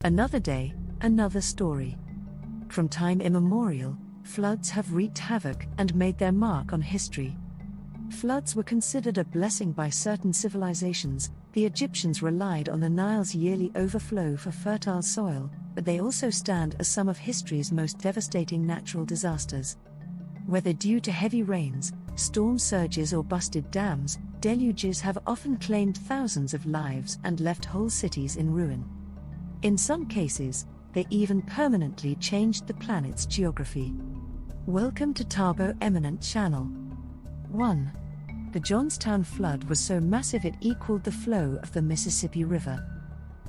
Another day, another story. From time immemorial, floods have wreaked havoc and made their mark on history. Floods were considered a blessing by certain civilizations. The Egyptians relied on the Nile's yearly overflow for fertile soil, but they also stand as some of history's most devastating natural disasters. Whether due to heavy rains, storm surges, or busted dams, deluges have often claimed thousands of lives and left whole cities in ruin. In some cases, they even permanently changed the planet's geography. Welcome to Tabo Eminent Channel. 1. The Johnstown Flood was so massive it equaled the flow of the Mississippi River.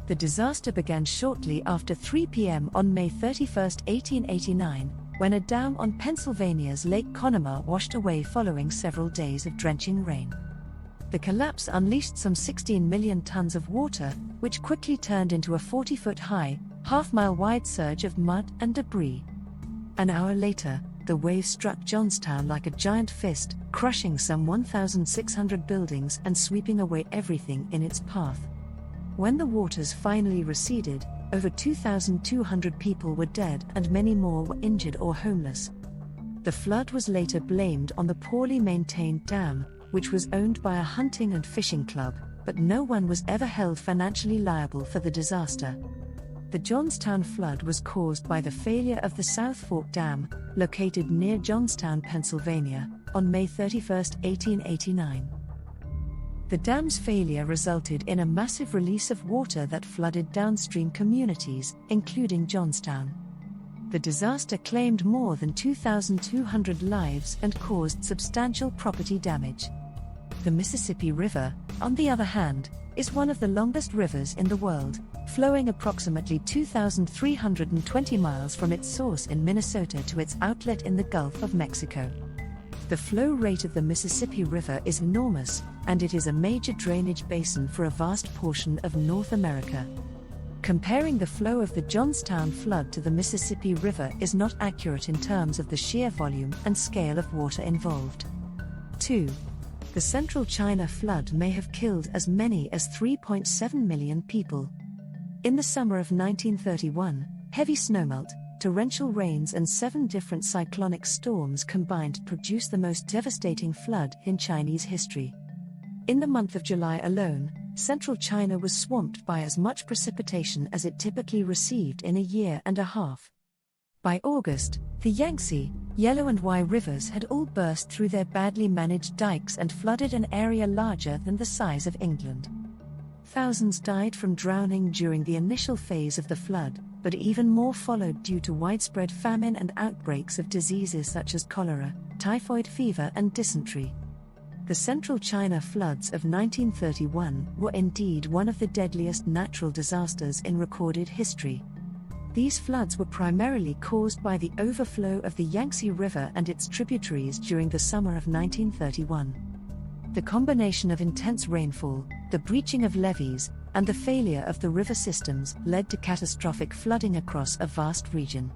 The disaster began shortly after 3 p.m. on May 31, 1889, when a dam on Pennsylvania's Lake Conemaugh washed away following several days of drenching rain. The collapse unleashed some 16 million tons of water, which quickly turned into a 40-foot-high, half-mile-wide surge of mud and debris. An hour later, the wave struck Johnstown like a giant fist, crushing some 1,600 buildings and sweeping away everything in its path. When the waters finally receded, over 2,200 people were dead and many more were injured or homeless. The flood was later blamed on the poorly maintained dam, which was owned by a hunting and fishing club, but no one was ever held financially liable for the disaster. The Johnstown flood was caused by the failure of the South Fork Dam, located near Johnstown, Pennsylvania, on May 31, 1889. The dam's failure resulted in a massive release of water that flooded downstream communities, including Johnstown. The disaster claimed more than 2,200 lives and caused substantial property damage. The Mississippi River, on the other hand, is one of the longest rivers in the world, flowing approximately 2,320 miles from its source in Minnesota to its outlet in the Gulf of Mexico. The flow rate of the Mississippi River is enormous, and it is a major drainage basin for a vast portion of North America. Comparing the flow of the Johnstown flood to the Mississippi River is not accurate in terms of the sheer volume and scale of water involved. 2. The Central China flood may have killed as many as 3.7 million people. In the summer of 1931, heavy snowmelt, torrential rains and 7 different cyclonic storms combined to produce the most devastating flood in Chinese history. In the month of July alone, Central China was swamped by as much precipitation as it typically received in a year and a half. By August, the Yangtze, Yellow and Wye rivers had all burst through their badly managed dikes and flooded an area larger than the size of England. Thousands died from drowning during the initial phase of the flood, but even more followed due to widespread famine and outbreaks of diseases such as cholera, typhoid fever and dysentery. The Central China floods of 1931 were indeed one of the deadliest natural disasters in recorded history. These floods were primarily caused by the overflow of the Yangtze River and its tributaries during the summer of 1931. The combination of intense rainfall, the breaching of levees, and the failure of the river systems led to catastrophic flooding across a vast region.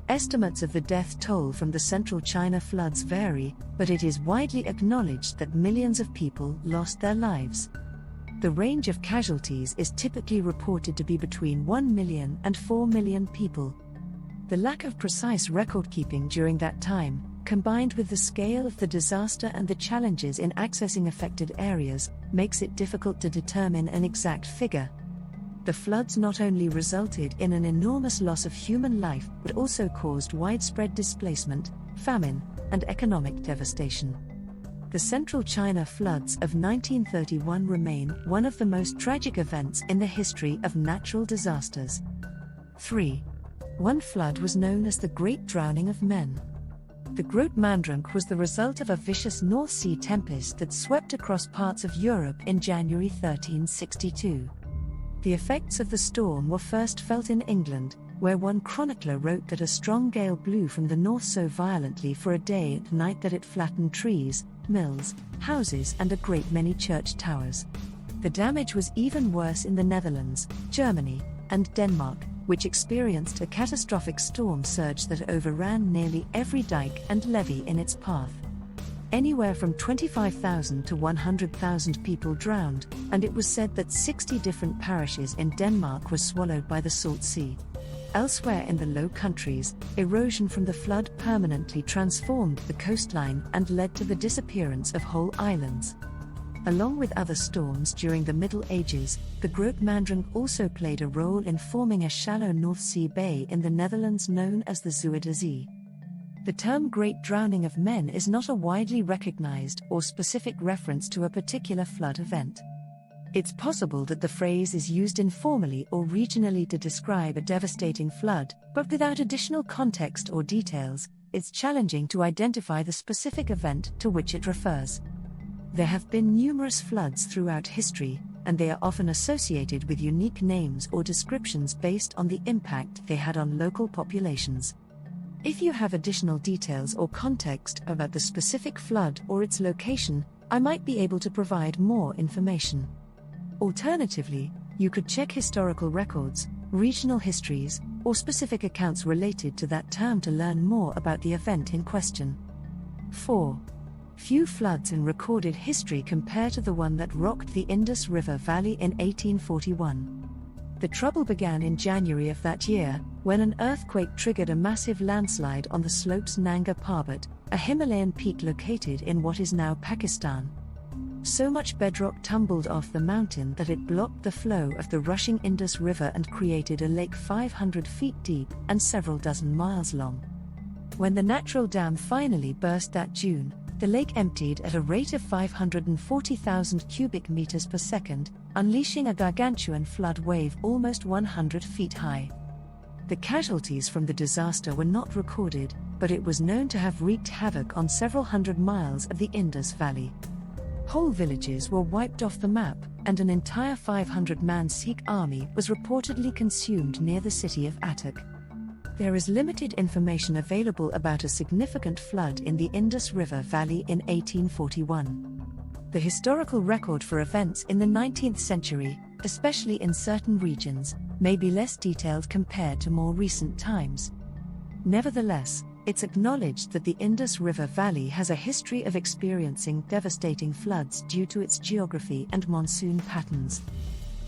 Estimates of the death toll from the Central China floods vary, but it is widely acknowledged that millions of people lost their lives. The range of casualties is typically reported to be between 1 million and 4 million people. The lack of precise record-keeping during that time, combined with the scale of the disaster and the challenges in accessing affected areas, makes it difficult to determine an exact figure. The floods not only resulted in an enormous loss of human life but also caused widespread displacement, famine, and economic devastation. The Central China floods of 1931 remain one of the most tragic events in the history of natural disasters. 3. One flood was known as the Great Drowning of Men. The Groot Mandrunk was the result of a vicious North Sea tempest that swept across parts of Europe in January 1362. The effects of the storm were first felt in England, where one chronicler wrote that a strong gale blew from the north so violently for a day and night that it flattened trees, mills, houses and a great many church towers. The damage was even worse in the Netherlands, Germany, and Denmark, which experienced a catastrophic storm surge that overran nearly every dike and levee in its path. Anywhere from 25,000 to 100,000 people drowned, and it was said that 60 different parishes in Denmark were swallowed by the salt sea. Elsewhere in the Low Countries, erosion from the flood permanently transformed the coastline and led to the disappearance of whole islands. Along with other storms during the Middle Ages, the Groot Mandring also played a role in forming a shallow North Sea bay in the Netherlands known as the Zuiderzee. The term Great Drowning of Men is not a widely recognized or specific reference to a particular flood event. It's possible that the phrase is used informally or regionally to describe a devastating flood, but without additional context or details, it's challenging to identify the specific event to which it refers. There have been numerous floods throughout history, and they are often associated with unique names or descriptions based on the impact they had on local populations. If you have additional details or context about the specific flood or its location, I might be able to provide more information. Alternatively, you could check historical records, regional histories, or specific accounts related to that term to learn more about the event in question. 4. Few floods in recorded history compare to the one that rocked the Indus River Valley in 1841. The trouble began in January of that year, when an earthquake triggered a massive landslide on the slopes Nanga Parbat, a Himalayan peak located in what is now Pakistan. So much bedrock tumbled off the mountain that it blocked the flow of the rushing Indus River and created a lake 500 feet deep and several dozen miles long. When the natural dam finally burst that June, the lake emptied at a rate of 540,000 cubic meters per second, unleashing a gargantuan flood wave almost 100 feet high. The casualties from the disaster were not recorded, but it was known to have wreaked havoc on several hundred miles of the Indus Valley. Whole villages were wiped off the map, and an entire 500-man Sikh army was reportedly consumed near the city of Attock. There is limited information available about a significant flood in the Indus River Valley in 1841. The historical record for events in the 19th century, especially in certain regions, may be less detailed compared to more recent times. Nevertheless, it's acknowledged that the Indus River Valley has a history of experiencing devastating floods due to its geography and monsoon patterns.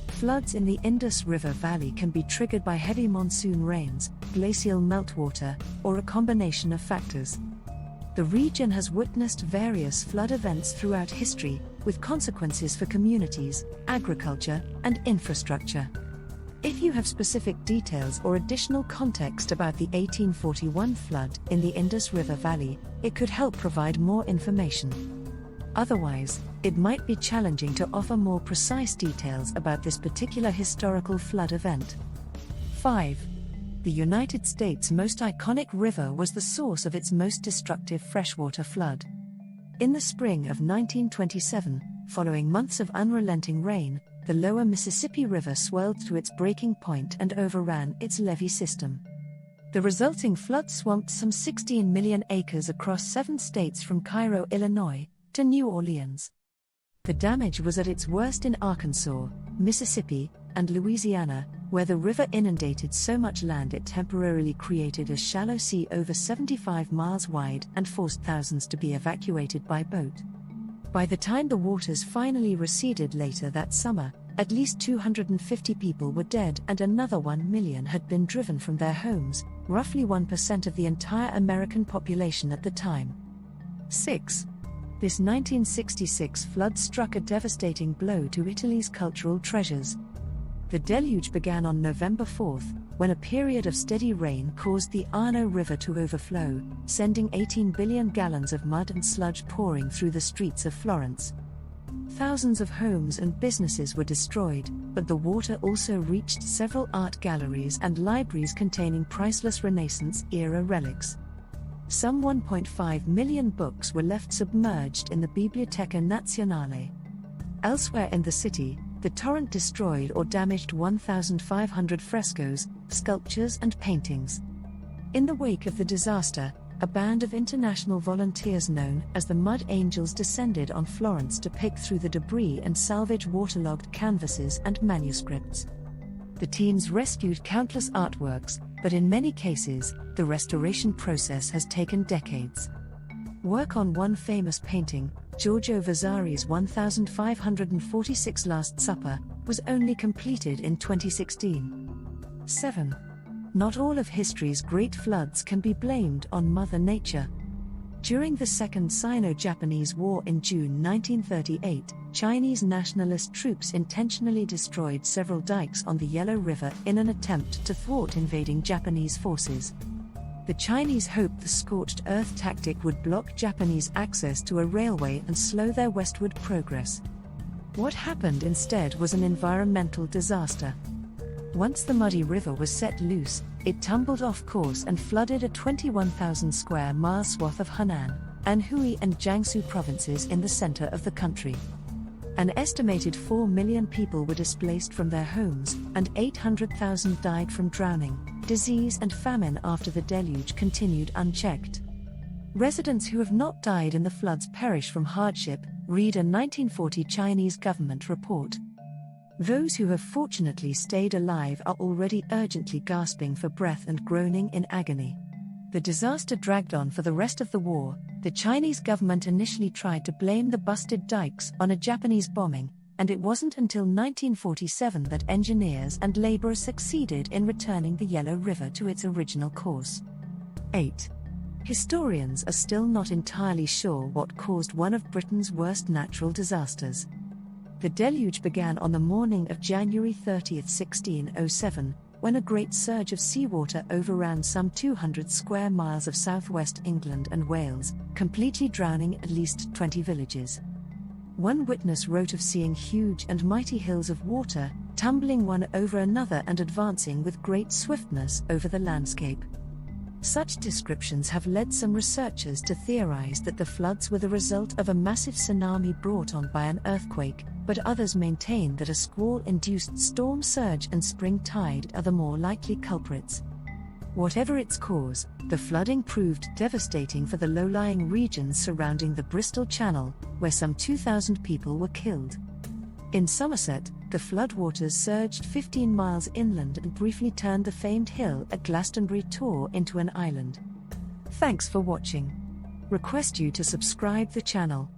Floods in the Indus River Valley can be triggered by heavy monsoon rains, glacial meltwater, or a combination of factors. The region has witnessed various flood events throughout history, with consequences for communities, agriculture, and infrastructure. If you have specific details or additional context about the 1841 flood in the Indus River Valley, it could help provide more information. Otherwise, it might be challenging to offer more precise details about this particular historical flood event. 5. The United States' most iconic river was the source of its most destructive freshwater flood. In the spring of 1927, following months of unrelenting rain, the lower Mississippi River swelled to its breaking point and overran its levee system. The resulting flood swamped some 16 million acres across 7 states from Cairo, Illinois, to New Orleans. The damage was at its worst in Arkansas, Mississippi, and Louisiana, where the river inundated so much land it temporarily created a shallow sea over 75 miles wide and forced thousands to be evacuated by boat. By the time the waters finally receded later that summer, at least 250 people were dead and another 1 million had been driven from their homes, roughly 1% of the entire American population at the time. 6. This 1966 flood struck a devastating blow to Italy's cultural treasures. The deluge began on November 4, when a period of steady rain caused the Arno River to overflow, sending 18 billion gallons of mud and sludge pouring through the streets of Florence. Thousands of homes and businesses were destroyed, but the water also reached several art galleries and libraries containing priceless Renaissance-era relics. Some 1.5 million books were left submerged in the Biblioteca Nazionale. Elsewhere in the city, the torrent destroyed or damaged 1,500 frescoes, sculptures, and paintings. In the wake of the disaster, a band of international volunteers known as the Mud Angels descended on Florence to pick through the debris and salvage waterlogged canvases and manuscripts. The teams rescued countless artworks, but in many cases, the restoration process has taken decades. Work on one famous painting, Giorgio Vasari's 1546 Last Supper, was only completed in 2016. 7. Not all of history's great floods can be blamed on Mother Nature. During the Second Sino-Japanese War in June 1938, Chinese nationalist troops intentionally destroyed several dikes on the Yellow River in an attempt to thwart invading Japanese forces. The Chinese hoped the scorched earth tactic would block Japanese access to a railway and slow their westward progress. What happened instead was an environmental disaster. Once the muddy river was set loose, it tumbled off course and flooded a 21,000 square mile swath of Henan, Anhui and Jiangsu provinces in the center of the country. An estimated 4 million people were displaced from their homes, and 800,000 died from drowning, disease and famine after the deluge continued unchecked. Residents who have not died in the floods perish from hardship, read a 1940 Chinese government report. Those who have fortunately stayed alive are already urgently gasping for breath and groaning in agony. The disaster dragged on for the rest of the war. The Chinese government initially tried to blame the busted dikes on a Japanese bombing, and it wasn't until 1947 that engineers and laborers succeeded in returning the Yellow River to its original course. 8. Historians are still not entirely sure what caused one of Britain's worst natural disasters. The deluge began on the morning of January 30, 1607, when a great surge of seawater overran some 200 square miles of southwest England and Wales, completely drowning at least 20 villages. One witness wrote of seeing huge and mighty hills of water, tumbling one over another and advancing with great swiftness over the landscape. Such descriptions have led some researchers to theorize that the floods were the result of a massive tsunami brought on by an earthquake, but others maintain that a squall-induced storm surge and spring tide are the more likely culprits. Whatever its cause, the flooding proved devastating for the low-lying regions surrounding the Bristol Channel, where some 2,000 people were killed. In Somerset, the floodwaters surged 15 miles inland and briefly turned the famed hill at Glastonbury Tor into an island. Thanks for watching. Request you to subscribe the channel.